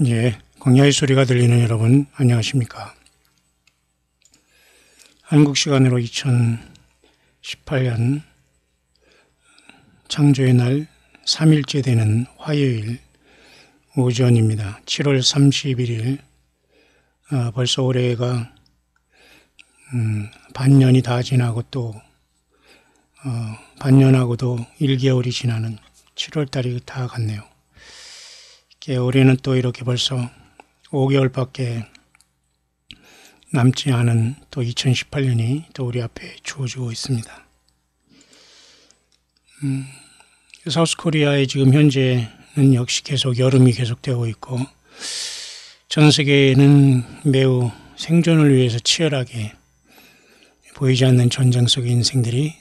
예, 광야의 소리가 들리는 여러분 안녕하십니까. 한국 시간으로 2018년 창조의 날 3일째 되는 화요일 오전입니다. 7월 31일 벌써 올해가 반년이 다 지나고 또 반년하고도 1개월이 지나는 7월달이 다 갔네요. 올해는 또 이렇게 벌써 5개월밖에 남지 않은 또 2018년이 또 우리 앞에 주어지고 있습니다. 사우스코리아에 지금 현재는 역시 계속 여름이 계속되고 있고 전 세계는 매우 생존을 위해서 치열하게 보이지 않는 전쟁 속의 인생들이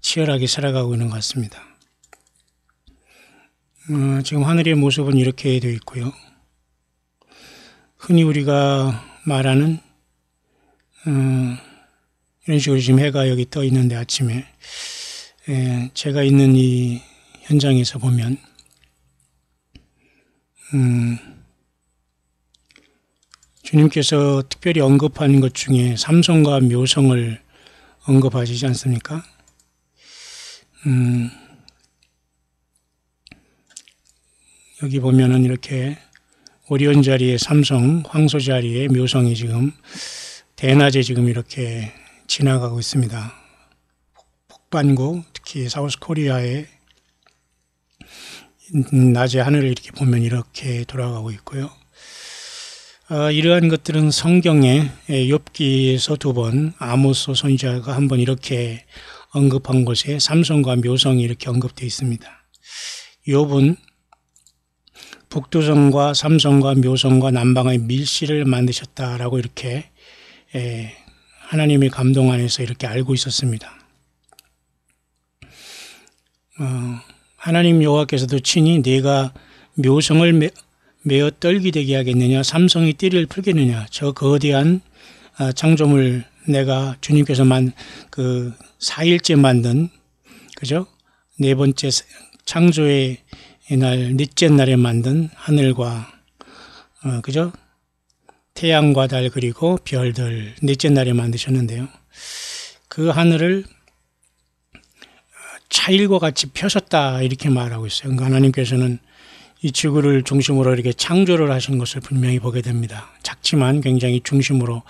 치열하게 살아가고 있는 것 같습니다. 지금 하늘의 모습은 이렇게 되어 있고요. 흔히 우리가 말하는 이런 식으로 지금 해가 여기 떠 있는데 아침에 제가 있는 이 현장에서 보면 주님께서 특별히 언급하는 것 중에 삼성과 묘성을 언급하시지 않습니까? 여기 보면은 이렇게 오리온 자리에 삼성, 황소 자리에 묘성이 지금 대낮에 지금 이렇게 지나가고 있습니다. 북반구, 특히 사우스코리아의 낮에 하늘을 이렇게 보면 이렇게 돌아가고 있고요. 이러한 것들은 성경에 욥기에서 2번, 아모스 선지자가 한 번 이렇게 언급한 곳에 삼성과 묘성이 이렇게 언급되어 있습니다. 욥은 북두성과 삼성과 묘성과 남방의 밀실을 만드셨다라고 이렇게 하나님의 감동 안에서 이렇게 알고 있었습니다. 하나님 여호와께서도 친히 내가 묘성을 메어 떨기되게 하겠느냐, 삼성이 띠를 풀겠느냐, 저 거대한 창조물 내가 주님께서 그 4일째 만든 그죠? 네 번째 창조의 이날 넷째 날에 만든 하늘과 그죠? 태양과 달 그리고 별들 넷째 날에 만드셨는데요. 그 하늘을 차일과 같이 펴셨다 이렇게 말하고 있어요. 그러니까 하나님께서는 이 지구를 중심으로 이렇게 창조를 하신 것을 분명히 보게 됩니다. 작지만 굉장히 중심으로.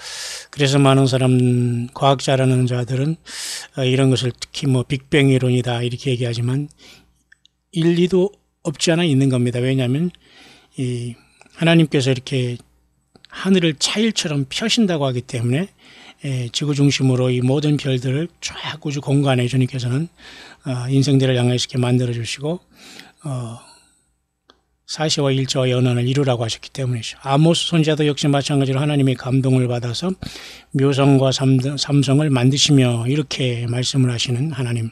그래서 많은 사람, 과학자라는 자들은 이런 것을 특히 뭐 빅뱅 이론이다 이렇게 얘기하지만 일리도 없지 않아 있는 겁니다. 왜냐하면 이 하나님께서 이렇게 하늘을 차일처럼 펴신다고 하기 때문에 지구 중심으로 이 모든 별들을 쫙 우주 공간에 주님께서는 인생들을 향해서 이렇게 만들어 주시고 사시와 일자와 연원을 이루라고 하셨기 때문이죠. 아모스 선지자도 역시 마찬가지로 하나님의 감동을 받아서 묘성과 삼성을 만드시며 이렇게 말씀을 하시는 하나님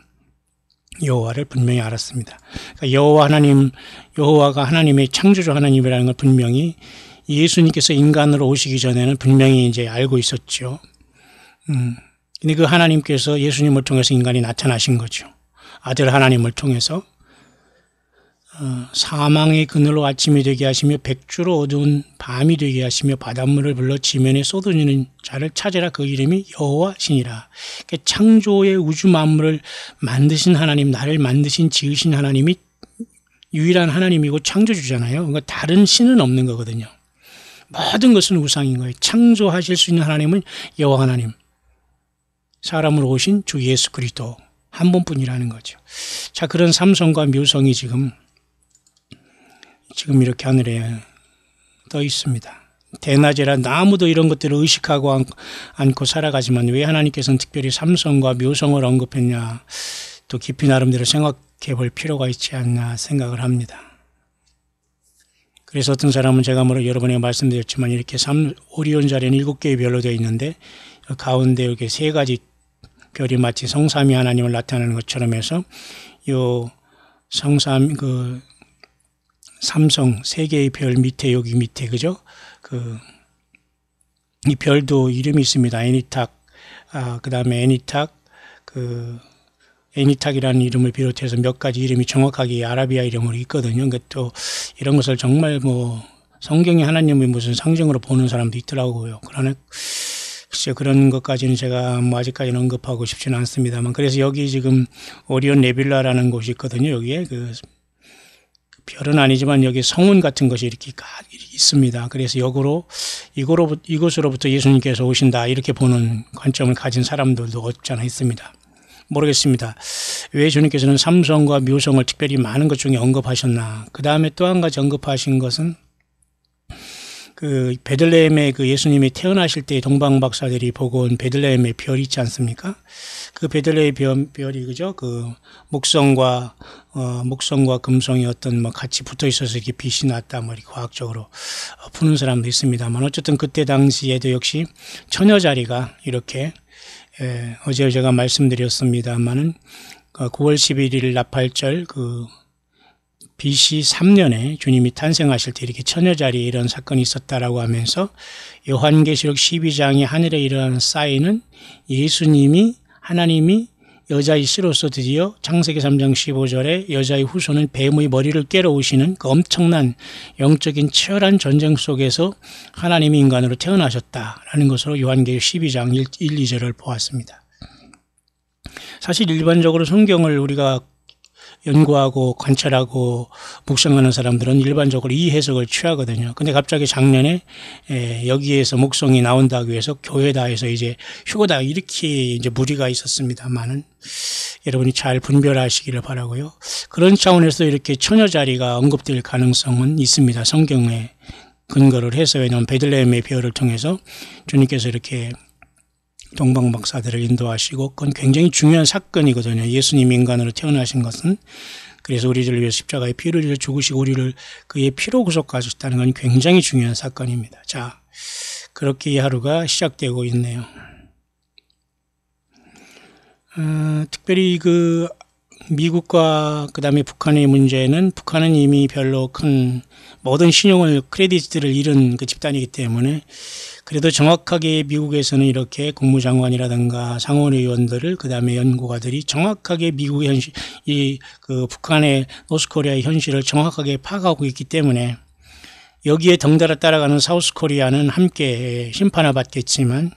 여호와를 분명히 알았습니다. 그러니까 여호와가 하나님의 창조주 하나님이라는 걸 분명히 예수님께서 인간으로 오시기 전에는 분명히 이제 알고 있었죠. 근데 그 하나님께서 예수님을 통해서 인간이 나타나신 거죠. 아들 하나님을 통해서 사망의 그늘로 아침이 되게 하시며 백주로 어두운 밤이 되게 하시며 바닷물을 불러 지면에 쏟아지는 자를 찾으라. 그 이름이 여호와시니라. 그러니까 창조의 우주 만물을 만드신 하나님, 나를 만드신 지으신 하나님이 유일한 하나님이고 창조주잖아요. 그러니까 다른 신은 없는 거거든요. 모든 것은 우상인 거예요. 창조하실 수 있는 하나님은 여호와 하나님, 사람으로 오신 주 예수 그리스도 한 분뿐이라는 거죠. 자, 그런 삼성과 묘성이 지금 이렇게 하늘에 떠 있습니다. 대낮이라 아무도 이런 것들을 의식하고 않고 살아가지만 왜 하나님께서는 특별히 삼성과 묘성을 언급했냐, 또 깊이 나름대로 생각해 볼 필요가 있지 않나 생각을 합니다. 그래서 어떤 사람은 제가 여러 번에 말씀드렸지만 이렇게 오리온 자리는 7개의 별로 되어 있는데 가운데 이렇게 3가지 별이 마치 성삼위 하나님을 나타내는 것처럼 해서 요 삼성 3개의 별 밑에 여기 밑에 그죠? 이 별도 이름이 있습니다. 애니탁, 그 다음에 애니탁, 애니탁이라는 이름을 비롯해서 몇 가지 이름이 정확하게 아라비아 이름으로 있거든요. 그러니까 또 이런 것을 정말 성경에 하나님을 무슨 상징으로 보는 사람도 있더라고요. 그러나 글쎄 그런 것까지는 제가 뭐 아직까지는 언급하고 싶지는 않습니다만, 그래서 여기 지금 오리온 네뷸라라는 곳이 있거든요. 여기에 그 별은 아니지만 여기 성운 같은 것이 이렇게 있습니다. 그래서 이곳으로부터 예수님께서 오신다 이렇게 보는 관점을 가진 사람들도 없지 않아 있습니다. 모르겠습니다. 왜 주님께서는 삼성과 묘성을 특별히 많은 것 중에 언급하셨나. 그 다음에 또 한 가지 언급하신 것은 그 베들레헴에 그 예수님이 태어나실 때 동방 박사들이 보고 온 베들레헴의 별이 있지 않습니까? 그 베들레헴 별이 그죠? 그 목성과 금성이 어떤 뭐 같이 붙어 있어서 이렇게 빛이 났다 뭐 이렇게 과학적으로 푸는 사람도 있습니다만, 어쨌든 그때 당시에도 역시 처녀 자리가 이렇게 어제 제가 말씀드렸습니다만은 9월 11일 나팔절 BC 3년에 주님이 탄생하실 때 이렇게 처녀 자리에 이런 사건이 있었다라고 하면서 요한계시록 12장에 하늘에 일어나는 사인은 하나님이 여자의 씨로서 드디어 창세기 3장 15절에 여자의 후손은 뱀의 머리를 깨러 오시는 그 엄청난 영적인 치열한 전쟁 속에서 하나님이 인간으로 태어나셨다라는 것으로 요한계시록 12장 1, 2절을 보았습니다. 사실 일반적으로 성경을 우리가 연구하고 관찰하고 묵상하는 사람들은 일반적으로 이 해석을 취하거든요. 근데 갑자기 작년에 여기에서 목성이 나온다고 해서 교회다 해서 이제 휴거다 이렇게 이제 무리가 있었습니다만은 여러분이 잘 분별하시기를 바라고요. 그런 차원에서 이렇게 처녀 자리가 언급될 가능성은 있습니다. 성경에 근거를 해서. 왜냐하면 베들레헴의 별을 통해서 주님께서 이렇게 동방 박사들을 인도하시고, 그건 굉장히 중요한 사건이거든요. 예수님 인간으로 태어나신 것은. 그래서 우리들을 위해 십자가에 피를 흘려 죽으시고 우리를 그의 피로 구속하셨다는 건 굉장히 중요한 사건입니다. 자, 그렇게 이 하루가 시작되고 있네요. 특별히 그 미국과 그 다음에 북한의 문제는, 북한은 이미 별로 큰 모든 신용을 크레딧들을 잃은 그 집단이기 때문에, 그래도 정확하게 미국에서는 이렇게 국무장관이라든가 상원의원들을, 그 다음에 연구가들이 정확하게 미국의 현실, 그 북한의 노스코리아의 현실을 정확하게 파악하고 있기 때문에 여기에 덩달아 따라가는 사우스코리아는 함께 심판을 받겠지만,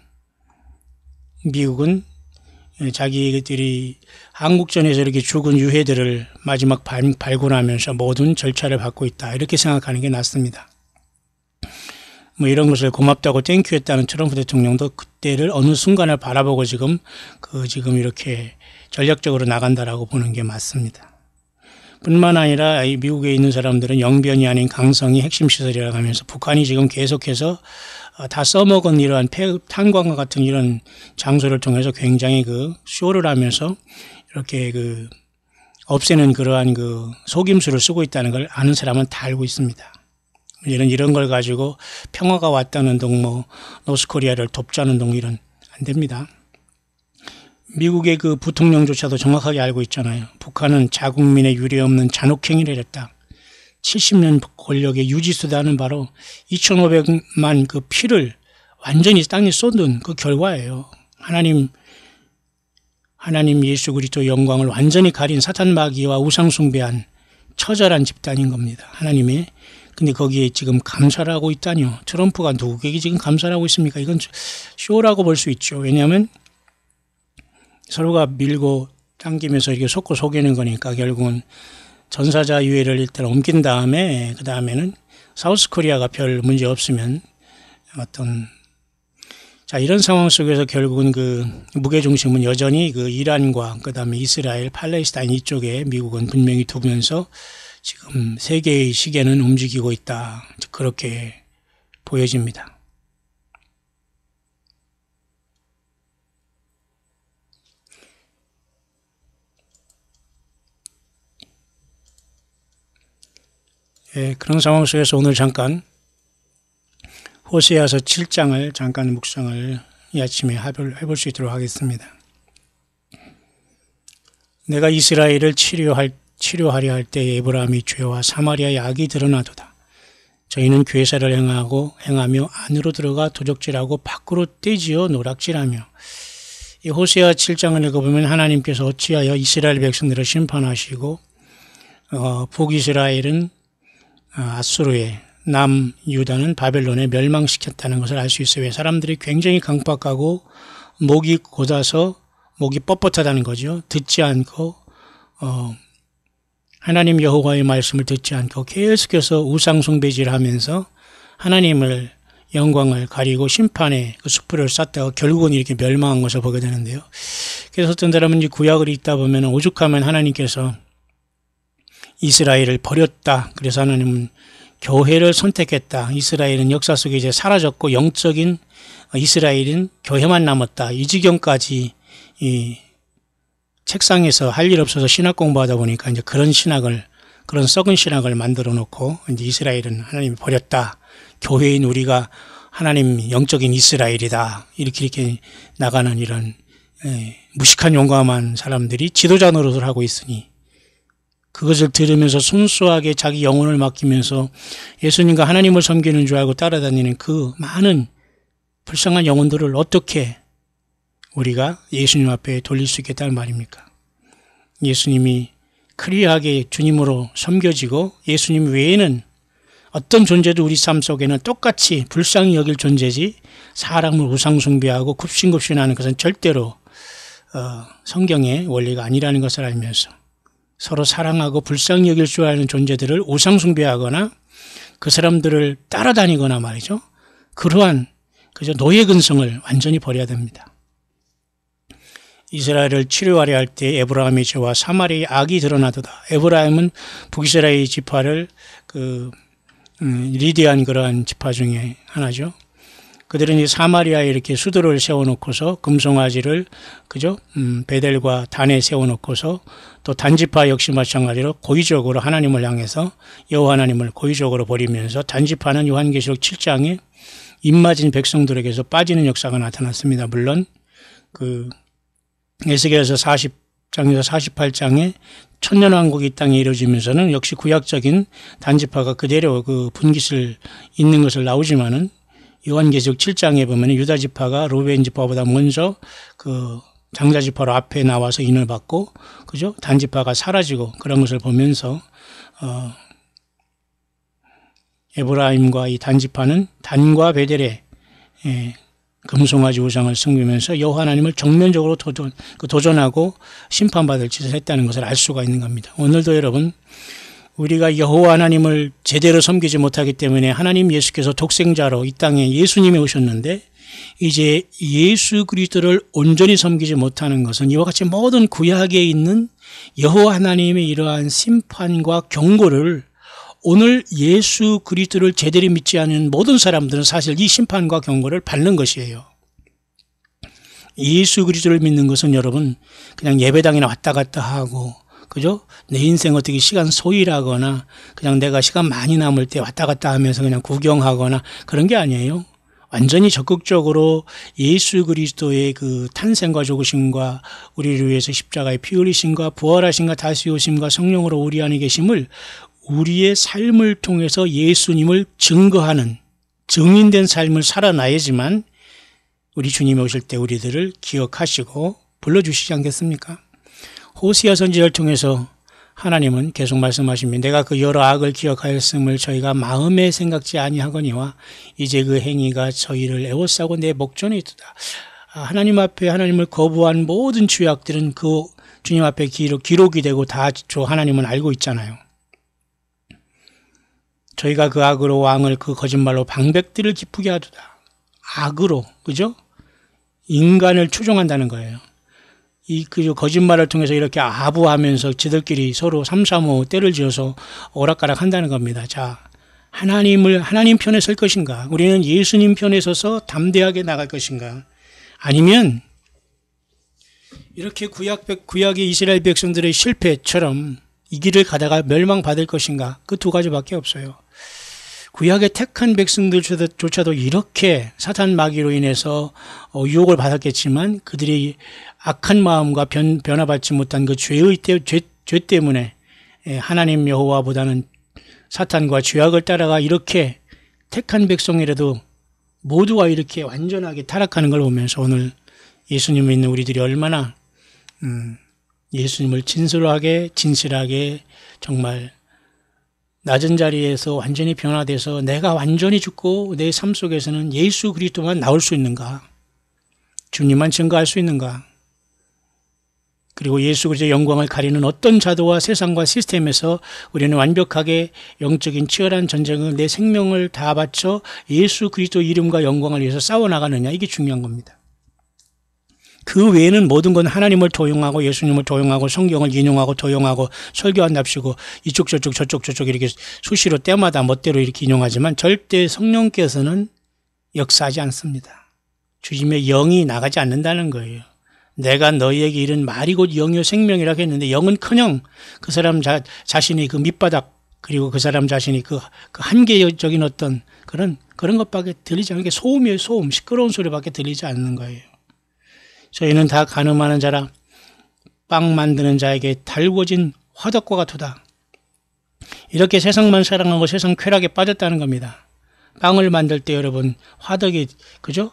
미국은 자기들이 한국전에서 이렇게 죽은 유해들을 마지막 발굴하면서 모든 절차를 받고 있다 이렇게 생각하는 게 낫습니다. 뭐 이런 것을 고맙다고 땡큐했다는 트럼프 대통령도 그때를 어느 순간을 바라보고 지금 이렇게 전략적으로 나간다라고 보는 게 맞습니다. 뿐만 아니라 이 미국에 있는 사람들은 영변이 아닌 강성이 핵심 시설이라고 하면서 북한이 지금 계속해서 다 써먹은 이러한 탄광과 같은 이런 장소를 통해서 굉장히 쇼를 하면서 이렇게 없애는 그러한 속임수를 쓰고 있다는 걸 아는 사람은 다 알고 있습니다. 이런 걸 가지고 평화가 왔다는 둥, 노스코리아를 돕자는 둥, 이런 안 됩니다. 미국의 부통령조차도 정확하게 알고 있잖아요. 북한은 자국민의 유례없는 잔혹행위를 했다. 70년 권력의 유지수단은 바로 2,500만 피를 완전히 땅에 쏟은 그 결과예요. 하나님 예수 그리스도 영광을 완전히 가린 사탄 마귀와 우상 숭배한 처절한 집단인 겁니다. 하나님의. 근데 거기에 지금 감사를 하고 있다니요. 트럼프가 누구에게 지금 감사를 하고 있습니까? 이건 쇼라고 볼 수 있죠. 왜냐하면 서로가 밀고 당기면서 이렇게 속고 속이는 거니까 결국은 전사자 유해를 일단 옮긴 다음에 그 다음에는 사우스코리아가 별 문제 없으면 자, 이런 상황 속에서 결국은 무게중심은 여전히 이란과 그 다음에 이스라엘, 팔레스타인 이쪽에 미국은 분명히 두면서 지금 세계의 시계는 움직이고 있다. 그렇게 보여집니다. 그런 상황 속에서 오늘 잠깐 호세아서 7장을 잠깐 묵상을 이 아침에 해볼 수 있도록 하겠습니다. 내가 이스라엘을 치료하려 할 때 에브라임의 죄와 사마리아의 악이 드러나도다. 저희는 괴사를 행하며 안으로 들어가 도적질하고 밖으로 떼지어 노락질하며. 이 호세아 7장을 읽어보면 하나님께서 어찌하여 이스라엘 백성들을 심판하시고 북이스라엘은 아수르의 남유다는 바벨론에 멸망시켰다는 것을 알 수 있어요. 사람들이 굉장히 강박하고 목이 곧아서 목이 뻣뻣하다는 거죠. 듣지 않고 하나님 여호와의 말씀을 듣지 않고 계속해서 우상숭배질을 하면서 하나님을 영광을 가리고 심판의 그 수풀을 쌓다가 결국은 이렇게 멸망한 것을 보게 되는데요. 그래서 어떤 사람은 이 구약을 읽다 보면 오죽하면 하나님께서 이스라엘을 버렸다. 그래서 하나님은 교회를 선택했다. 이스라엘은 역사 속에 이제 사라졌고 영적인 이스라엘은 교회만 남았다. 이 지경까지 이 책상에서 할 일 없어서 신학 공부하다 보니까 이제 그런 썩은 신학을 만들어 놓고 이제 이스라엘은 하나님이 버렸다. 교회인 우리가 하나님 영적인 이스라엘이다. 이렇게 나가는 이런 무식한 용감한 사람들이 지도자 노릇을 하고 있으니 그것을 들으면서 순수하게 자기 영혼을 맡기면서 예수님과 하나님을 섬기는 줄 알고 따라다니는 그 많은 불쌍한 영혼들을 어떻게 우리가 예수님 앞에 돌릴 수 있겠다는 말입니까? 예수님이 클리어하게 주님으로 섬겨지고 예수님 외에는 어떤 존재도 우리 삶 속에는 똑같이 불쌍히 여길 존재지 사람을 우상숭배하고 굽신굽신하는 것은 절대로 성경의 원리가 아니라는 것을 알면서 서로 사랑하고 불쌍히 여길 줄 아는 존재들을 우상숭배하거나 그 사람들을 따라다니거나 말이죠. 그러한 그저 노예 근성을 완전히 버려야 됩니다. 이스라엘을 치료하려 할 때 에브라임의 죄와 사마리아의 악이 드러나도다. 에브라임은 북이스라엘 지파를 리디한 그러한 지파 중에 하나죠. 그들은 이 사마리아에 이렇게 수도를 세워놓고서 금송아지를 베델과 단에 세워놓고서 또 단지파 역시 마찬가지로 고의적으로 하나님을 향해서 여호와 하나님을 고의적으로 버리면서 단지파는 요한계시록 7장에 입맞은 백성들에게서 빠지는 역사가 나타났습니다. 물론 에스겔서 40장에서 48장에 천년왕국이 이 땅에 이루어지면서는 역시 구약적인 단지파가 그대로 분깃을 잇는 것을 나오지만은 요한계시록 7장에 보면 유다지파가 루벤지파보다 먼저 장자지파로 앞에 나와서 인을 받고 단지파가 사라지고 그런 것을 보면서 에브라임과 이 단지파는 단과 베델에 금송아지 우상을 섬기면서 여호와 하나님을 정면적으로 도전하고 심판받을 짓을 했다는 것을 알 수가 있는 겁니다. 오늘도 여러분 우리가 여호와 하나님을 제대로 섬기지 못하기 때문에 하나님 예수께서 독생자로 이 땅에 예수님이 오셨는데 이제 예수 그리스도를 온전히 섬기지 못하는 것은 이와 같이 모든 구약에 있는 여호와 하나님의 이러한 심판과 경고를 오늘 예수 그리스도를 제대로 믿지 않은 모든 사람들은 사실 이 심판과 경고를 받는 것이에요. 예수 그리스도를 믿는 것은 여러분 그냥 예배당이나 왔다 갔다 하고 내 인생 어떻게 시간 소일하거나 그냥 내가 시간 많이 남을 때 왔다 갔다 하면서 그냥 구경하거나 그런 게 아니에요. 완전히 적극적으로 예수 그리스도의 그 탄생과 죽으심과 우리를 위해서 십자가에 피 흘리심과 부활하심과 다시 오심과 성령으로 우리 안에 계심을 우리의 삶을 통해서 예수님을 증거하는 증인된 삶을 살아나야지만 우리 주님이 오실 때 우리들을 기억하시고 불러주시지 않겠습니까? 호세아 선지자를 통해서 하나님은 계속 말씀하십니다. 내가 그 여러 악을 기억하였음을 저희가 마음에 생각지 아니하거니와 이제 그 행위가 저희를 애워싸고 내 목전에 있도다. 하나님 앞에 하나님을 거부한 모든 죄악들은 그 주님 앞에 기록이 되고 다 하나님은 알고 있잖아요. 저희가 그 악으로 왕을 그 거짓말로 방백들을 기쁘게 하도다. 악으로, 그죠? 인간을 추종한다는 거예요. 이 거짓말을 통해서 이렇게 아부하면서 지들끼리 서로 삼삼오오 때를 지어서 오락가락 한다는 겁니다. 자, 하나님 편에 설 것인가? 우리는 예수님 편에 서서 담대하게 나갈 것인가? 아니면 이렇게 구약의 이스라엘 백성들의 실패처럼 이 길을 가다가 멸망받을 것인가? 그 두 가지밖에 없어요. 구약의 택한 백성들조차도 이렇게 사탄 마귀로 인해서 유혹을 받았겠지만 그들이 악한 마음과 변화받지 못한 그 죄 때문에 하나님 여호와보다는 사탄과 죄악을 따라가 이렇게 택한 백성이라도 모두가 이렇게 완전하게 타락하는 걸 보면서 오늘 예수님 믿는 우리들이 얼마나 예수님을 진실하게 정말 낮은 자리에서 완전히 변화돼서 내가 완전히 죽고 내 삶 속에서는 예수 그리스도만 나올 수 있는가? 주님만 증거할 수 있는가? 그리고 예수 그리스도의 영광을 가리는 어떤 자도와 세상과 시스템에서 우리는 완벽하게 영적인 치열한 전쟁을 내 생명을 다 바쳐 예수 그리스도 이름과 영광을 위해서 싸워나가느냐, 이게 중요한 겁니다. 그 외에는 모든 건 하나님을 도용하고 예수님을 도용하고 성경을 인용하고 도용하고 설교한답시고 이쪽 저쪽 이렇게 수시로 때마다 멋대로 이렇게 인용하지만 절대 성령께서는 역사하지 않습니다. 주님의 영이 나가지 않는다는 거예요. 내가 너희에게 이른 말이 곧 영이요 생명이라고 했는데 영은커녕 그 사람 자신이 그 밑바닥 그리고 그 사람 자신이 그 한계적인 어떤 그런 것밖에 들리지 않는 게 소음이에요. 소음, 시끄러운 소리밖에 들리지 않는 거예요. 저희는 다 가늠하는 자라 빵 만드는 자에게 달궈진 화덕과 같도다. 이렇게 세상만 사랑하고 세상 쾌락에 빠졌다는 겁니다. 빵을 만들 때 여러분 화덕이 그죠?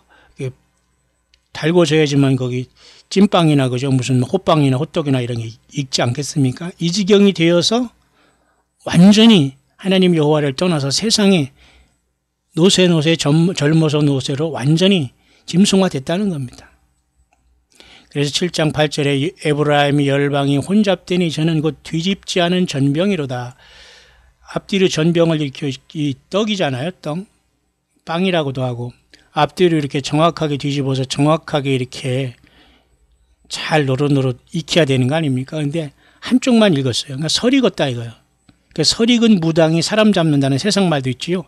달궈져야지만 거기 찐빵이나 그죠? 무슨 호빵이나 호떡이나 이런 게 익지 않겠습니까? 이 지경이 되어서 완전히 하나님 여호와를 떠나서 세상에 노새 젊어서 노새로 완전히 짐승화됐다는 겁니다. 그래서 7장 8절에 에브라임이 열방이 혼잡되니 저는 곧 뒤집지 않은 전병이로다. 앞뒤로 전병을 일으켜 이 떡이잖아요. 떡. 빵이라고도 하고 앞뒤로 이렇게 정확하게 뒤집어서 정확하게 이렇게 잘 노릇노릇 익혀야 되는 거 아닙니까? 근데 한쪽만 읽었어요. 그러니까 설익었다 이거예요. 그러니까 설익은 무당이 사람 잡는다는 세상 말도 있지요.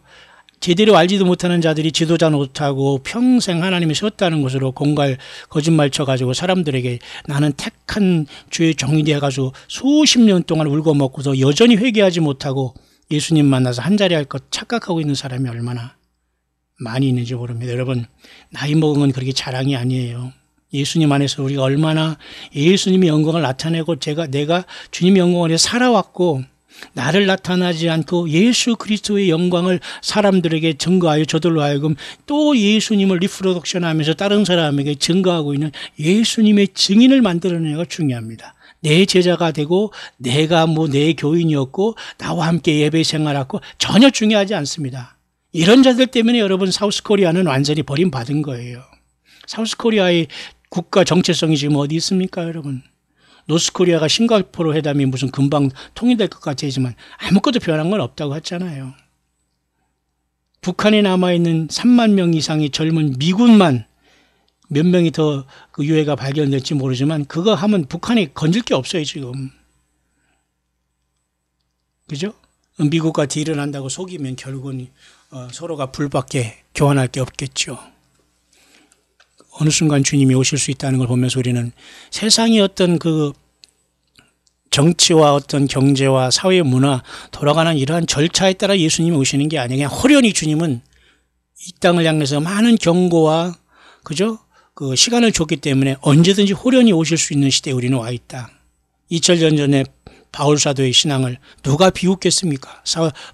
제대로 알지도 못하는 자들이 지도자 노릇하고 평생 하나님이 세웠다는 것으로 거짓말 쳐가지고 사람들에게 나는 택한 주의 종이 되어가지고 수십 년 동안 울고 먹고도 여전히 회개하지 못하고 예수님 만나서 한자리 할 것 착각하고 있는 사람이 얼마나 많이 있는지 모릅니다. 여러분, 나이 먹은 건 그렇게 자랑이 아니에요. 예수님 안에서 우리가 얼마나 예수님의 영광을 나타내고 내가 주님의 영광을 위해서 살아왔고 나를 나타나지 않고 예수 그리스도의 영광을 사람들에게 증거하여 저들로 하여금 또 예수님을 리프로덕션하면서 다른 사람에게 증거하고 있는 예수님의 증인을 만들어내는 것가 중요합니다. 내 제자가 되고 내가 내 교인이었고 나와 함께 예배 생활하고 전혀 중요하지 않습니다. 이런 자들 때문에 여러분 사우스코리아는 완전히 버림받은 거예요. 사우스코리아의 국가 정체성이 지금 어디 있습니까 여러분? 노스코리아가 싱가포르 회담이 무슨 금방 통일될 것 같지만 아무것도 변한 건 없다고 했잖아요. 북한에 남아있는 3만 명 이상의 젊은 미군만 몇 명이 더 그 유해가 발견될지 모르지만 그거 하면 북한이 건질 게 없어요 지금. 그죠? 미국과 딜을 한다고 속이면 결국은 서로가 불밖에 교환할 게 없겠죠. 어느 순간 주님이 오실 수 있다는 걸 보면서 우리는 세상의 어떤 그 정치와 어떤 경제와 사회 문화 돌아가는 이러한 절차에 따라 예수님이 오시는 게 아니에요. 그냥 호련히 주님은 이 땅을 향해서 많은 경고와 그죠? 그 시간을 줬기 때문에 언제든지 호련히 오실 수 있는 시대에 우리는 와 있다. 2000년 전에 바울 사도의 신앙을 누가 비웃겠습니까?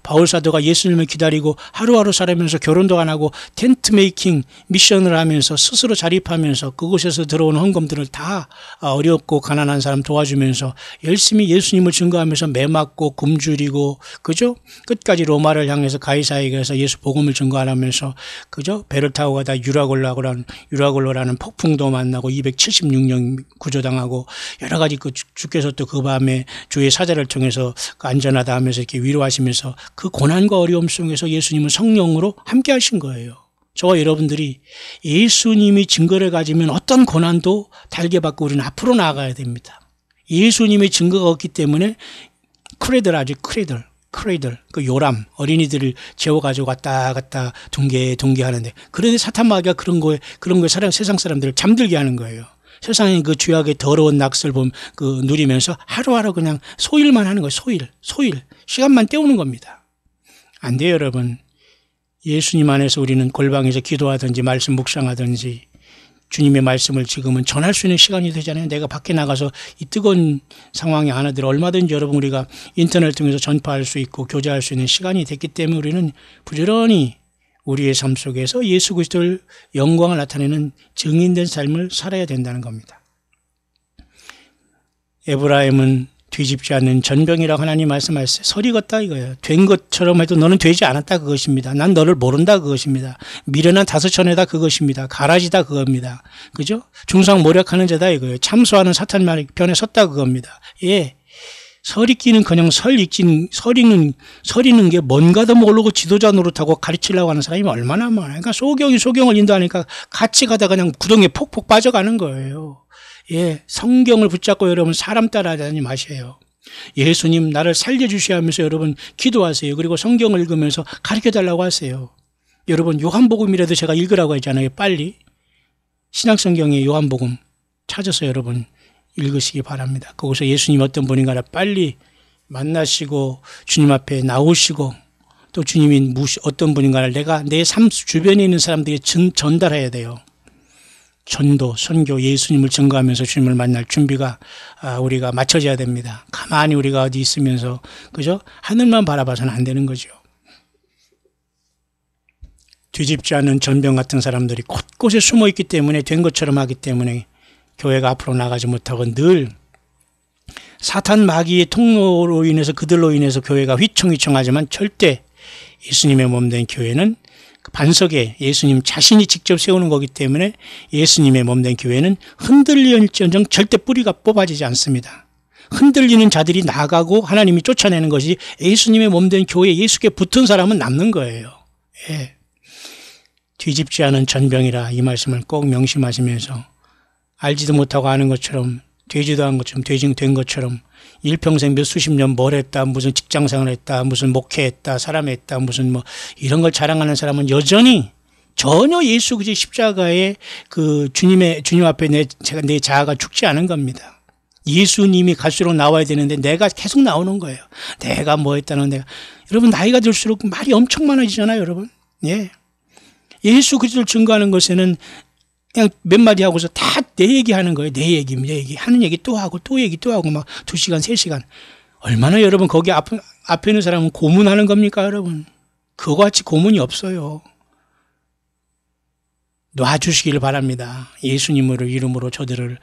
바울 사도가 예수님을 기다리고 하루하루 살아면서 결혼도 안 하고 텐트 메이킹 미션을 하면서 스스로 자립하면서 그곳에서 들어오는 헌금들을 다 어렵고 가난한 사람 도와주면서 열심히 예수님을 증거하면서 매 맞고 굶주리고 그죠? 끝까지 로마를 향해서 가이사에게 가서 예수 복음을 증거하면서 그죠? 배를 타고 가다 유라굴로라는 폭풍도 만나고 276년 구조당하고 여러 가지 주께서 또 그 밤에 주의 사자를 통해서 안전하다 하면서 이렇게 위로하시면서 그 고난과 어려움 속에서 예수님은 성령으로 함께 하신 거예요. 저와 여러분들이 예수님이 증거를 가지면 어떤 고난도 달게 받고 우리는 앞으로 나아가야 됩니다. 예수님의 증거가 없기 때문에 크레들 그 요람 어린이들을 재워가지고 왔다 갔다 둥개 하는데 그런데 사탄 마귀가 그런 거에 세상 사람들을 잠들게 하는 거예요. 세상의 그 죄악의 더러운 낙을 누리면서 하루하루 그냥 소일만 하는 거예요. 소일. 시간만 때우는 겁니다. 안 돼요, 여러분. 예수님 안에서 우리는 골방에서 기도하든지 말씀 묵상하든지 주님의 말씀을 지금은 전할 수 있는 시간이 되잖아요. 내가 밖에 나가서 이 뜨거운 상황이 안 하더라도 얼마든지 여러분 우리가 인터넷을 통해서 전파할 수 있고 교제할 수 있는 시간이 됐기 때문에 우리는 부지런히 우리의 삶 속에서 예수 그리스도의 영광을 나타내는 증인된 삶을 살아야 된다는 겁니다. 에브라임은 뒤집지 않는 전병이라고 하나님 말씀하셨어요. 설이 걷다 이거예요. 된 것처럼 해도 너는 되지 않았다 그것입니다. 난 너를 모른다 그것입니다. 미련한 다섯천에다 그것입니다. 가라지다 그겁니다. 그죠? 중상 모략하는 자다 이거예요. 참소하는 사탄 말 편에 섰다 그겁니다. 예. 설 읽기는커녕 설 읽는 게 뭔가도 모르고 지도자 노릇하고 가르치려고 하는 사람이 얼마나 많아요. 그러니까 소경을 인도하니까 같이 가다 그냥 구덩이에 폭폭 빠져가는 거예요. 예, 성경을 붙잡고 여러분 사람 따라다니지 마세요. 예수님 나를 살려주셔야 하면서 여러분 기도하세요. 그리고 성경을 읽으면서 가르쳐달라고 하세요. 여러분 요한복음이라도 제가 읽으라고 했잖아요. 빨리 신약성경의 요한복음 찾아서 여러분 읽으시기 바랍니다. 거기서 예수님 어떤 분인가를 빨리 만나시고 주님 앞에 나오시고 또 주님이 어떤 분인가를 내가 내 삶 주변에 있는 사람들에게 전달해야 돼요. 전도, 선교, 예수님을 증거하면서 주님을 만날 준비가 우리가 맞춰져야 됩니다. 가만히 우리가 어디 있으면서 그죠? 하늘만 바라봐서는 안 되는 거죠. 뒤집지 않는 전병 같은 사람들이 곳곳에 숨어 있기 때문에 된 것처럼 하기 때문에 교회가 앞으로 나가지 못하고 늘 사탄 마귀의 통로로 인해서 그들로 인해서 교회가 휘청휘청하지만 절대 예수님의 몸된 교회는 반석에 예수님 자신이 직접 세우는 거기 때문에 예수님의 몸된 교회는 흔들릴지언정 절대 뿌리가 뽑아지지 않습니다. 흔들리는 자들이 나가고 하나님이 쫓아내는 것이 예수님의 몸된 교회 예수께 붙은 사람은 남는 거예요. 예. 뒤집지 않은 전병이라 이 말씀을 꼭 명심하시면서 알지도 못하고 아는 것처럼 되지도 않은 것처럼 된 것처럼 일평생 몇 수십 년 뭘 했다 무슨 직장생활 했다 무슨 목회했다 사람 했다 무슨 뭐 이런 걸 자랑하는 사람은 여전히 전혀 예수 그리스도의 십자가에 그 주님 앞에 내 자아가 죽지 않은 겁니다. 예수님이 갈수록 나와야 되는데 내가 계속 나오는 거예요. 내가 뭐 했다는 내가 여러분 나이가 들수록 말이 엄청 많아지잖아요 여러분. 예. 예수 그리스도를 증거하는 것에는 그냥 몇 마디 하고서 다 내 얘기하는 거예요. 내 얘기 하는 얘기 또 하고 또 얘기 또 하고 막 2시간 3시간 얼마나 여러분 거기 앞에 있는 사람은 고문하는 겁니까 여러분. 그거 같이 고문이 없어요. 놔주시기를 바랍니다. 예수님으로 이름으로 저들을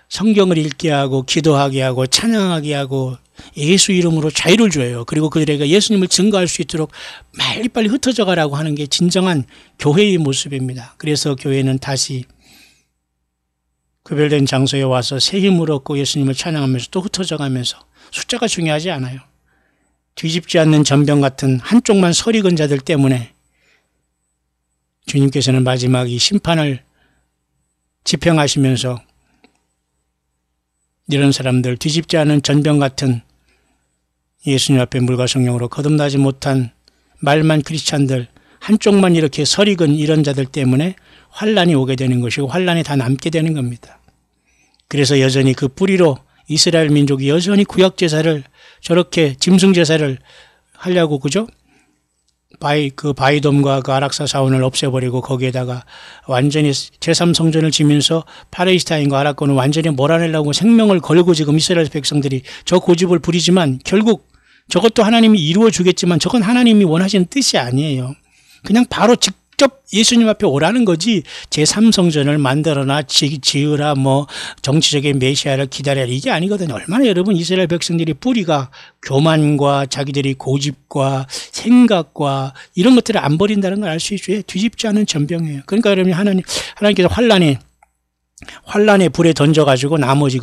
성경을 읽게 하고 기도하게 하고 찬양하게 하고 예수 이름으로 자유를 줘요. 그리고 그들에게 예수님을 증거할 수 있도록 빨리빨리 흩어져 가라고 하는 게 진정한 교회의 모습입니다. 그래서 교회는 다시 구별된 장소에 와서 새 힘을 얻고 예수님을 찬양하면서 또 흩어져 가면서 숫자가 중요하지 않아요. 뒤집지 않는 전병 같은 한쪽만 설익은 자들 때문에 주님께서는 마지막 이 심판을 집행하시면서 이런 사람들 뒤집지 않은 전병 같은 예수님 앞에 물과 성령으로 거듭나지 못한 말만 크리스찬들 한쪽만 이렇게 설익은 이런 자들 때문에 환란이 오게 되는 것이고 환란이 다 남게 되는 겁니다. 그래서 여전히 그 뿌리로 이스라엘 민족이 여전히 구약제사를 저렇게 짐승제사를 하려고 그죠? 바이돔과 그 아락사 사원을 없애버리고 거기에다가 완전히 제3성전을 지면서 팔레스타인과 아랍권을 완전히 몰아내려고 생명을 걸고 지금 이스라엘 백성들이 저 고집을 부리지만 결국 저것도 하나님이 이루어 주겠지만 저건 하나님이 원하시는 뜻이 아니에요. 그냥 바로 직접 예수님 앞에 오라는 거지 제3성전을 만들어나 지으라 뭐 정치적인 메시아를 기다려라 이게 아니거든요. 얼마나 여러분 이스라엘 백성들이 뿌리가 교만과 자기들이 고집과 생각과 이런 것들을 안 버린다는 걸 알 수 있죠. 뒤집지 않은 전병이에요. 그러니까 여러분 하나님께서 환란의 불에 던져가지고 나머지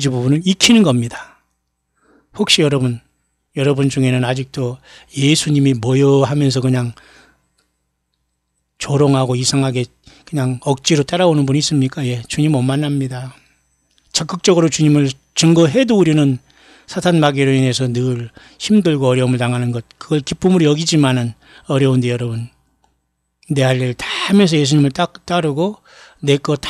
부분을 익히는 겁니다. 혹시 여러분 중에는 아직도 예수님이 뭐요 하면서 그냥 조롱하고 이상하게 그냥 억지로 따라오는 분이 있습니까? 예, 주님 못 만납니다. 적극적으로 주님을 증거해도 우리는 사탄 마귀로 인해서 늘 힘들고 어려움을 당하는 것, 그걸 기쁨으로 여기지만은 어려운데 여러분, 내 할 일 다 하면서 예수님을 따르고 내 거 다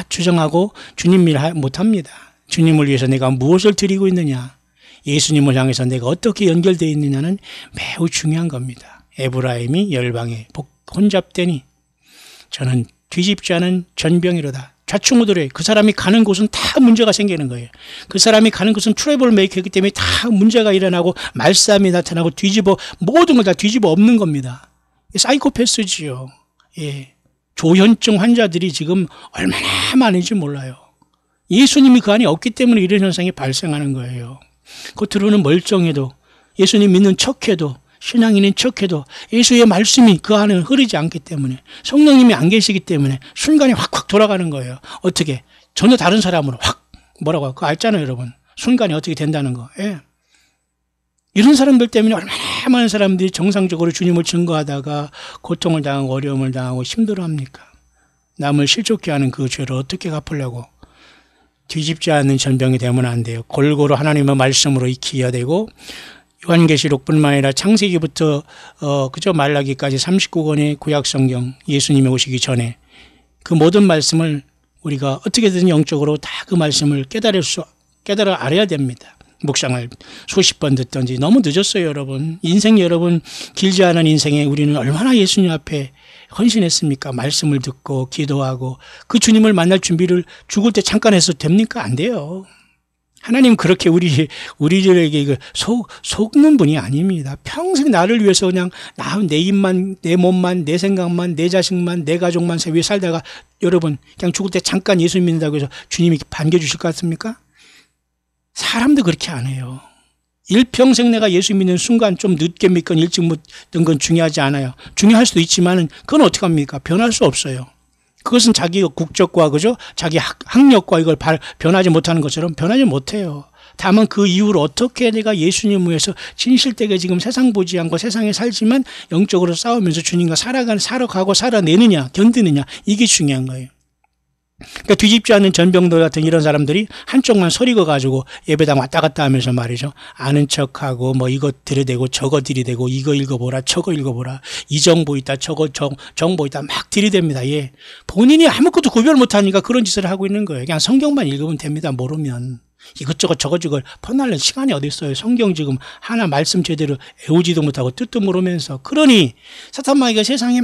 주장하고 주님 일 못합니다. 주님을 위해서 내가 무엇을 드리고 있느냐, 예수님을 향해서 내가 어떻게 연결되어 있느냐는 매우 중요한 겁니다. 에브라임이 열방에 혼잡되니 저는 뒤집지 않은 전병이로다. 좌충우돌해. 그 사람이 가는 곳은 다 문제가 생기는 거예요. 그 사람이 가는 곳은 트러블 메이커이기 때문에 다 문제가 일어나고 말싸움이 나타나고 모든 걸 다 뒤집어 엎는 겁니다. 사이코패스지요. 예. 조현증 환자들이 지금 얼마나 많은지 몰라요. 예수님이 그 안에 없기 때문에 이런 현상이 발생하는 거예요. 겉으로는 멀쩡해도 예수님 믿는 척해도 신앙인인 척해도 예수의 말씀이 그 안에 흐르지 않기 때문에 성령님이 안 계시기 때문에 순간에 확확 돌아가는 거예요. 어떻게? 전혀 다른 사람으로 확 뭐라고 그거 알잖아요, 여러분. 순간에 어떻게 된다는 거. 예. 이런 사람들 때문에 얼마나 많은 사람들이 정상적으로 주님을 증거하다가 고통을 당하고 어려움을 당하고 힘들어합니까? 남을 실족케 하는 그 죄를 어떻게 갚으려고? 뒤집지 않는 전병이 되면 안 돼요. 골고루 하나님의 말씀으로 익혀야 되고 요한계시록뿐만 아니라 창세기부터 그저 말라기까지 39권의 구약성경 예수님이 오시기 전에 그 모든 말씀을 우리가 어떻게든 영적으로 다 그 말씀을 깨달아 알아야 됩니다. 묵상을 수십 번 듣던지 너무 늦었어요, 여러분. 인생 여러분 길지 않은 인생에 우리는 얼마나 예수님 앞에 헌신했습니까? 말씀을 듣고 기도하고 그 주님을 만날 준비를 죽을 때 잠깐 해서 됩니까? 안 돼요. 하나님 그렇게 우리들에게 속는 분이 아닙니다. 평생 나를 위해서 그냥 내 입만, 내 몸만, 내 생각만, 내 자식만, 내 가족만 위해 살다가 여러분 그냥 죽을 때 잠깐 예수 믿는다고 해서 주님이 반겨주실 것 같습니까? 사람도 그렇게 안 해요. 일평생 내가 예수 믿는 순간 좀 늦게 믿건 일찍 믿던 건 중요하지 않아요. 중요할 수도 있지만은 그건 어떻게 합니까? 변할 수 없어요. 그것은 자기 국적과 그죠? 자기 학력과 이걸 변하지 못하는 것처럼 변하지 못해요. 다만 그 이후로 어떻게 내가 예수님을 위해서 진실되게 지금 세상 보지 않고 세상에 살지만 영적으로 싸우면서 주님과 살아가고 살아내느냐, 견디느냐 이게 중요한 거예요. 그러니까 뒤집지 않는 전병들 같은 이런 사람들이 한쪽만 서리고 예배당 왔다 갔다 하면서 말이죠. 아는 척하고 뭐 이것 들이대고 저거 들이대고 이거 읽어보라 저거 읽어보라 이 정보 있다 저거 정보 있다 막 들이댑니다. 예. 본인이 아무것도 구별 못하니까 그런 짓을 하고 있는 거예요. 그냥 성경만 읽으면 됩니다. 모르면. 이것저것 저것저것 퍼날릴 시간이 어디 있어요. 성경 지금 하나 말씀 제대로 외우지도 못하고 뜻도 모르면서. 그러니 사탄마귀가 세상에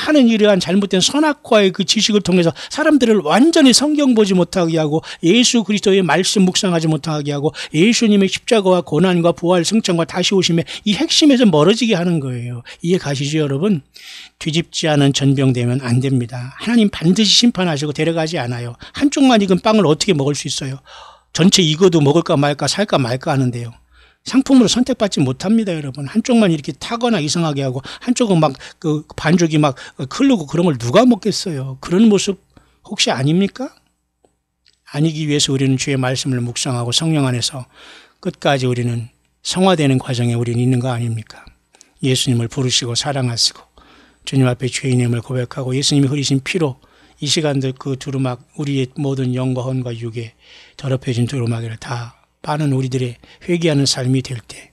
많은 이러한 잘못된 선악과의 그 지식을 통해서 사람들을 완전히 성경 보지 못하게 하고 예수 그리스도의 말씀 묵상하지 못하게 하고 예수님의 십자가와 고난과 부활 승천과 다시 오심의 이 핵심에서 멀어지게 하는 거예요. 이해 가시죠, 여러분? 뒤집지 않은 전병되면 안 됩니다. 하나님 반드시 심판하시고 데려가지 않아요. 한쪽만 익은 빵을 어떻게 먹을 수 있어요? 전체 익어도 먹을까 말까 살까 말까 하는데요. 상품으로 선택받지 못합니다, 여러분. 한쪽만 이렇게 타거나 이상하게 하고 한쪽은 막 그 반죽이 막 흐르고 그런 걸 누가 먹겠어요. 그런 모습 혹시 아닙니까? 아니기 위해서 우리는 주의 말씀을 묵상하고 성령 안에서 끝까지 우리는 성화되는 과정에 우리는 있는 거 아닙니까? 예수님을 부르시고 사랑하시고 주님 앞에 죄인임을 고백하고 예수님이 흘리신 피로 이 시간들 그 두루막 우리의 모든 영과 혼과 육에 더럽혀진 두루마기를 다 빠는 우리들의 회개하는 삶이 될 때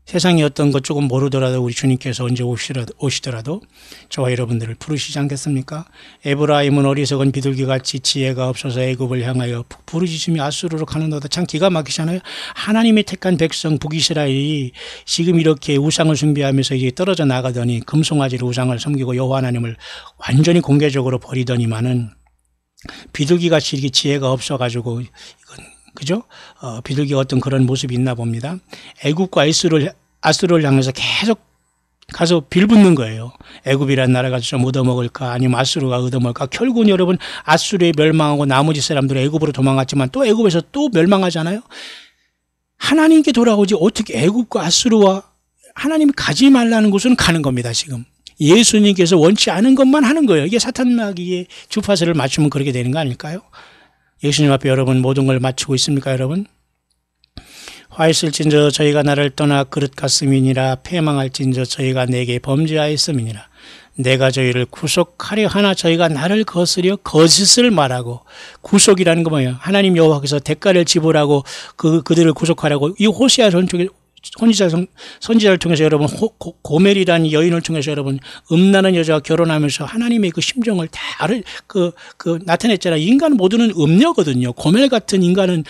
세상에 어떤 것 조금 모르더라도 우리 주님께서 언제 오시더라도 저와 여러분들을 부르시지 않겠습니까? 에브라임은 어리석은 비둘기같이 지혜가 없어서 애굽을 향하여 부르짖으며 아수르로 가는도다. 참 기가 막히잖아요. 하나님의 택한 백성 북이스라엘이 지금 이렇게 우상을 숭배하면서 이제 떨어져 나가더니 금송아지로 우상을 섬기고 여호와 하나님을 완전히 공개적으로 버리더니만은 비둘기같이 이렇게 지혜가 없어가지고 이건 그죠? 비둘기가 어떤 그런 모습이 있나 봅니다. 애굽과 아수르를 향해서 계속 가서 빌붙는 거예요. 애굽이라는 나라가 좀 얻어먹을까 아니면 아수르가 얻어먹을까. 결국은 여러분 아수르에 멸망하고 나머지 사람들은 애굽으로 도망갔지만 또 애굽에서 또 멸망하잖아요. 하나님께 돌아오지 어떻게 애굽과 아수르와 하나님이 가지 말라는 곳은 가는 겁니다. 지금. 예수님께서 원치 않은 것만 하는 거예요. 이게 사탄마귀의 주파수를 맞추면 그렇게 되는 거 아닐까요? 예수님 앞에 여러분 모든 걸 맞추고 있습니까, 여러분? 화 있을진저 저희가 나를 떠나 그릇 같음이니라 패망할진저 저희가 내게 범죄하였음이니라. 내가 저희를 구속하려 하나 저희가 나를 거스려 거짓을 말하고. 구속이라는 거 뭐예요? 하나님 여호와께서 대가를 지불하고 그들을 구속하라고. 이 호세아 선지자를 통해서 여러분 고멜이라는 여인을 통해서 여러분 음란한 여자와 결혼하면서 하나님의 그 심정을 다 나타냈잖아요. 인간 모두는 음녀거든요. 고멜 같은 인간은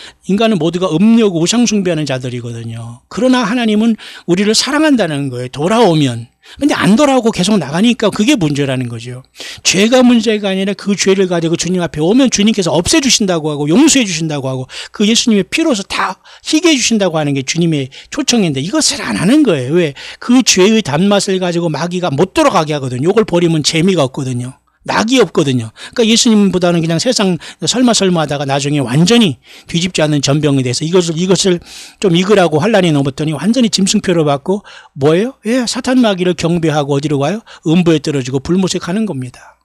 모두가 음녀고 우상 숭배하는 자들이거든요. 그러나 하나님은 우리를 사랑한다는 거예요. 돌아오면. 근데 안 돌아오고 계속 나가니까 그게 문제라는 거죠. 죄가 문제가 아니라 그 죄를 가지고 주님 앞에 오면 주님께서 없애주신다고 하고 용서해 주신다고 하고 그 예수님의 피로서 다 희게 해주신다고 하는 게 주님의 초청인데 이것을 안 하는 거예요. 왜? 그 죄의 단맛을 가지고 마귀가 못 돌아가게 하거든요. 이걸 버리면 재미가 없거든요. 낙이 없거든요. 그러니까 예수님보다는 그냥 세상 설마 하다가 나중에 완전히 뒤집지 않는 전병에 대해서 이것을 좀 읽으라고 환란이 넘었더니 완전히 짐승표를 받고 뭐예요? 예, 사탄 마귀를 경배하고 어디로 가요? 음부에 떨어지고 불못에 가는 겁니다.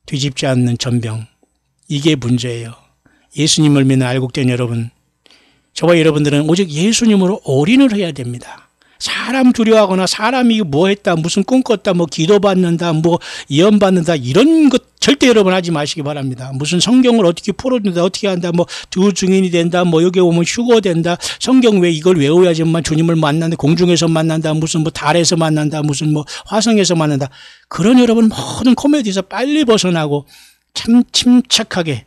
뒤집지 않는 전병. 이게 문제예요. 예수님을 믿는 알곡된 여러분, 저와 여러분들은 오직 예수님으로 올인을 해야 됩니다. 사람 두려워하거나 사람이 뭐 했다, 무슨 꿈 꿨다, 뭐 기도받는다, 뭐 예언받는다, 이런 것 절대 여러분 하지 마시기 바랍니다. 무슨 성경을 어떻게 풀어준다, 어떻게 한다, 뭐 두 증인이 된다, 뭐 여기 오면 휴거 된다, 성경 왜 이걸 외워야지만 주님을 만난다, 공중에서 만난다, 무슨 뭐 달에서 만난다, 무슨 뭐 화성에서 만난다. 그런 여러분 모든 코미디에서 빨리 벗어나고 참 침착하게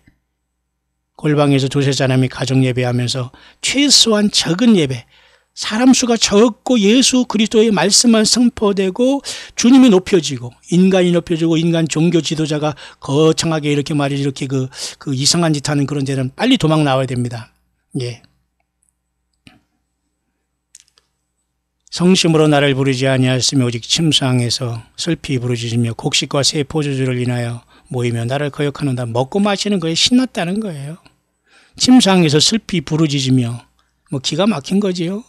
골방에서 두세 사람이 가정 예배하면서 최소한 적은 예배, 사람 수가 적고 예수 그리스도의 말씀만 선포되고 주님이 높여지고 인간이 높여지고 인간 종교 지도자가 거창하게 이렇게 말이지 이렇게 그 이상한 짓 하는 그런 데는 빨리 도망 나와야 됩니다. 예. 성심으로 나를 부르지 아니하였으며 오직 침상에서 슬피 부르짖으며 곡식과 새 포도주를 인하여 모이며 나를 거역하는다. 먹고 마시는 거에 신났다는 거예요. 침상에서 슬피 부르짖으며 뭐 기가 막힌 거지요.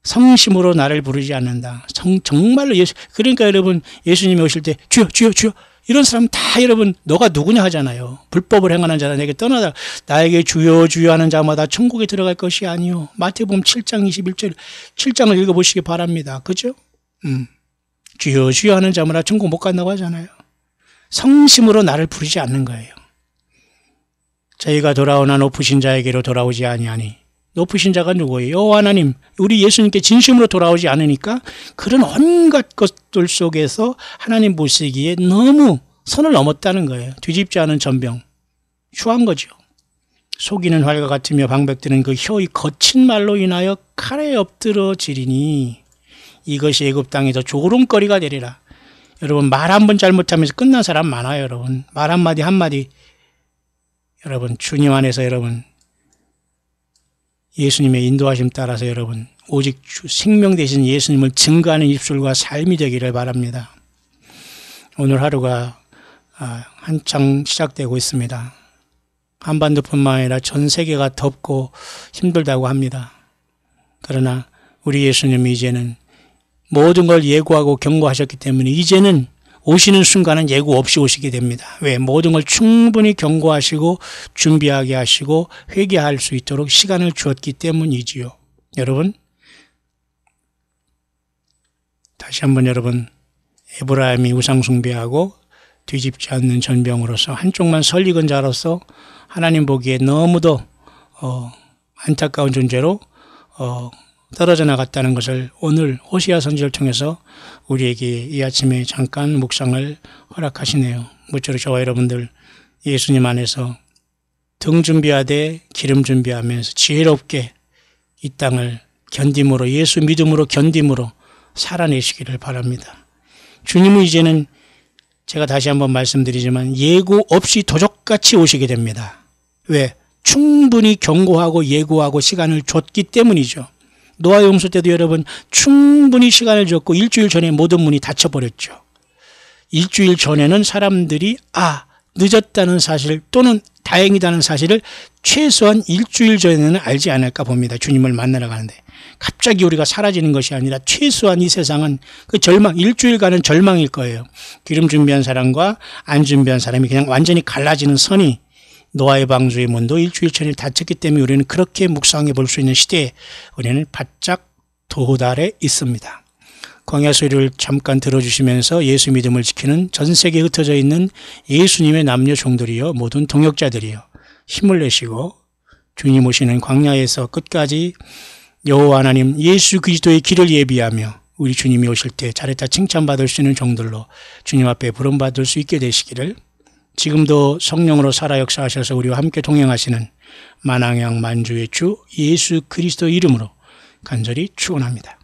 성심으로 나를 부르지 않는다. 정말로 그러니까 여러분 예수님이 오실 때 주여 주여 주여 이런 사람 다 여러분 너가 누구냐 하잖아요. 불법을 행하는 자라 내게 떠나다 나에게 주여 주여 하는 자마다 천국에 들어갈 것이 아니요. 마태복음 7장 21절 7장을 읽어보시기 바랍니다. 그죠? 주여 주여 하는 자마다 천국 못 간다고 하잖아요. 성심으로 나를 부르지 않는 거예요. 저희가 돌아오나 높으신 자에게로 돌아오지 아니하니 높으신 자가 누구예요? 여호와 하나님, 우리 예수님께 진심으로 돌아오지 않으니까 그런 온갖 것들 속에서 하나님 보시기에 너무 선을 넘었다는 거예요. 뒤집지 않은 전병, 추한 거죠. 속이는 활과 같으며 방백들은 그 혀의 거친 말로 인하여 칼에 엎드러지리니 이것이 애굽 땅에서 조롱거리가 되리라. 여러분 말 한 번 잘못하면서 끝난 사람 많아요. 여러분 말 한마디 한마디 여러분 주님 안에서 여러분 예수님의 인도하심 따라서 여러분 오직 생명 되신 예수님을 증거하는 입술과 삶이 되기를 바랍니다. 오늘 하루가 한창 시작되고 있습니다. 한반도뿐만 아니라 전 세계가 덥고 힘들다고 합니다. 그러나 우리 예수님이 이제는 모든 걸 예고하고 경고하셨기 때문에 이제는 오시는 순간은 예고 없이 오시게 됩니다. 왜? 모든 걸 충분히 경고하시고 준비하게 하시고 회개할 수 있도록 시간을 주었기 때문이지요. 여러분 다시 한번 여러분 에브라임이 우상 숭배하고 뒤집지 않는 전병으로서 한쪽만 설익은 자로서 하나님 보기에 너무도 안타까운 존재로 떨어져 나갔다는 것을 오늘 호시아 선지를 통해서 우리에게 이 아침에 잠깐 묵상을 허락하시네요. 모쪼록 저와 여러분들 예수님 안에서 등 준비하되 기름 준비하면서 지혜롭게 이 땅을 견딤으로 예수 믿음으로 견딤으로 살아내시기를 바랍니다. 주님은 이제는 제가 다시 한번 말씀드리지만 예고 없이 도적같이 오시게 됩니다. 왜? 충분히 경고하고 예고하고 시간을 줬기 때문이죠. 노아 용서 때도 여러분 충분히 시간을 줬고 일주일 전에 모든 문이 닫혀버렸죠. 일주일 전에는 사람들이 늦었다는 사실 또는 다행이다는 사실을 최소한 일주일 전에는 알지 않을까 봅니다. 주님을 만나러 가는데 갑자기 우리가 사라지는 것이 아니라 최소한 이 세상은 그 절망, 일주일간은 절망일 거예요. 기름 준비한 사람과 안 준비한 사람이 그냥 완전히 갈라지는 선이 노아의 방주의 문도 일주일 전에 닫혔기 때문에 우리는 그렇게 묵상해 볼 수 있는 시대에 우리는 바짝 도달해 있습니다. 광야 소리를 잠깐 들어주시면서 예수 믿음을 지키는 전 세계에 흩어져 있는 예수님의 남녀 종들이요 모든 동역자들이요 힘을 내시고 주님 오시는 광야에서 끝까지 여호와 하나님 예수 그리스도의 길을 예비하며 우리 주님이 오실 때 잘했다 칭찬받을 수 있는 종들로 주님 앞에 부름받을 수 있게 되시기를 지금도 성령으로 살아 역사하셔서 우리와 함께 동행하시는 만왕양 만주의 주 예수 그리스도 이름으로 간절히 축원합니다.